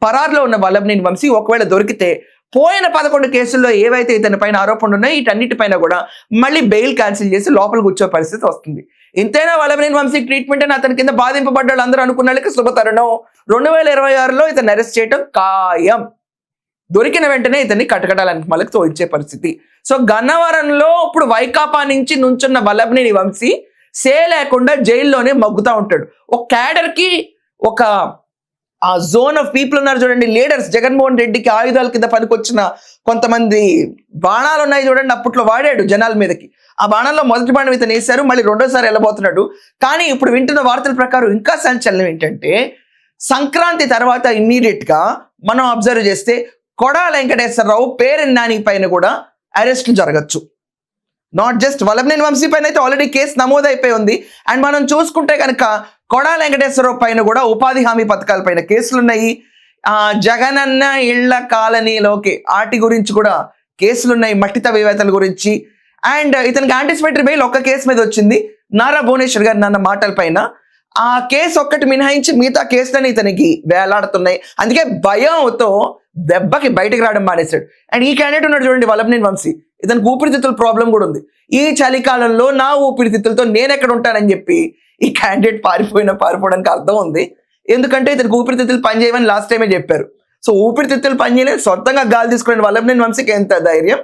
పరారులో ఉన్న వల్లభనేని వంశీ ఒకవేళ దొరికితే పోయిన 11 కేసుల్లో ఏవైతే ఇతని పైన ఆరోపణలు ఉన్నాయో వీటన్నిటిపైన కూడా మళ్ళీ బెయిల్ క్యాన్సిల్ చేసి లోపల కూర్చో పరిస్థితి వస్తుంది. ఇంతైనా వల్లభనేని వంశీ ట్రీట్మెంట్ అని అతని కింద బాధింపబడ్డ అందరూ అనుకున్న వాళ్ళకి శుభతరుణం. 2026లో ఇతను అరెస్ట్ చేయడం ఖాయం. దొరికిన వెంటనే ఇతన్ని కటకటాలని మళ్ళీ తోయించే పరిస్థితి. సో గన్నవరంలో ఇప్పుడు వైకాపా నుంచి నుంచున్న వల్లభనేని వంశీ లేకుండా జైల్లోనే మగ్గుతూ ఉంటాడు. ఒక క్యాడర్ కి ఒక ఆ జోన్ ఆఫ్ పీపుల్ ఉన్నారు చూడండి, లీడర్స్. జగన్మోహన్ రెడ్డికి ఆయుధాల కింద పనికొచ్చిన కొంతమంది బాణాలు ఉన్నాయి చూడండి, అప్పట్లో వాడాడు జనాల మీదకి. ఆ బాణంలో మొదటి బాణం ఇతను వేశారు, మళ్ళీ రెండోసారి వెళ్ళబోతున్నాడు. కానీ ఇప్పుడు వింటున్న వార్తల ప్రకారం ఇంకా సంచలనం ఏంటంటే సంక్రాంతి తర్వాత ఇమ్మీడియట్ గా మనం అబ్జర్వ్ చేస్తే కొడాల వెంకటేశ్వరరావు, పేరెన్ నాని పైన కూడా అరెస్టులు జరగచ్చు. నాట్ జస్ట్ వల్లభనేని వంశీ పైన అయితే ఆల్రెడీ కేసు నమోదైపోయి ఉంది. అండ్ మనం చూసుకుంటే కనుక కొడాల వెంకటేశ్వరరావు పైన కూడా ఉపాధి హామీ పథకాల పైన కేసులు ఉన్నాయి. జగనన్న ఇళ్ల కాలనీలోకి వాటి గురించి కూడా కేసులు ఉన్నాయి, మట్టి తవ్వేతల గురించి. అండ్ ఇతనికి యాంటిసిపేటరీ బెయిల్ ఒక్క కేసు మీద వచ్చింది, నారా భువనేశ్వర్ గారు అన్న మాటల పైన. ఆ కేసు ఒక్కటి మినహాయించి మిగతా కేసులని ఇతనికి వేలాడుతున్నాయి. అందుకే భయంతో దెబ్బకి బయటకు రావడం మానేశాడు. అండ్ ఈ క్యాండిడేట్ ఉన్నాడు చూడండి వల్లభనేని వంశీ, ఇతనికి ఊపిరితిత్తుల ప్రాబ్లం కూడా ఉంది. ఈ చలికాలంలో నా ఊపిరితిత్తులతో నేను ఎక్కడ ఉంటానని చెప్పి ఈ క్యాండిడేట్ పారిపోవడానికి అర్థం ఉంది. ఎందుకంటే ఇతనికి ఊపిరితిత్తులు పనిచేయమని లాస్ట్ టైమే చెప్పారు. సో ఊపిరితిత్తులు పనిచేయలేదు, సొంతంగా గాలి తీసుకునే వల్లభనేని వంశీకి ఎంత ధైర్యం.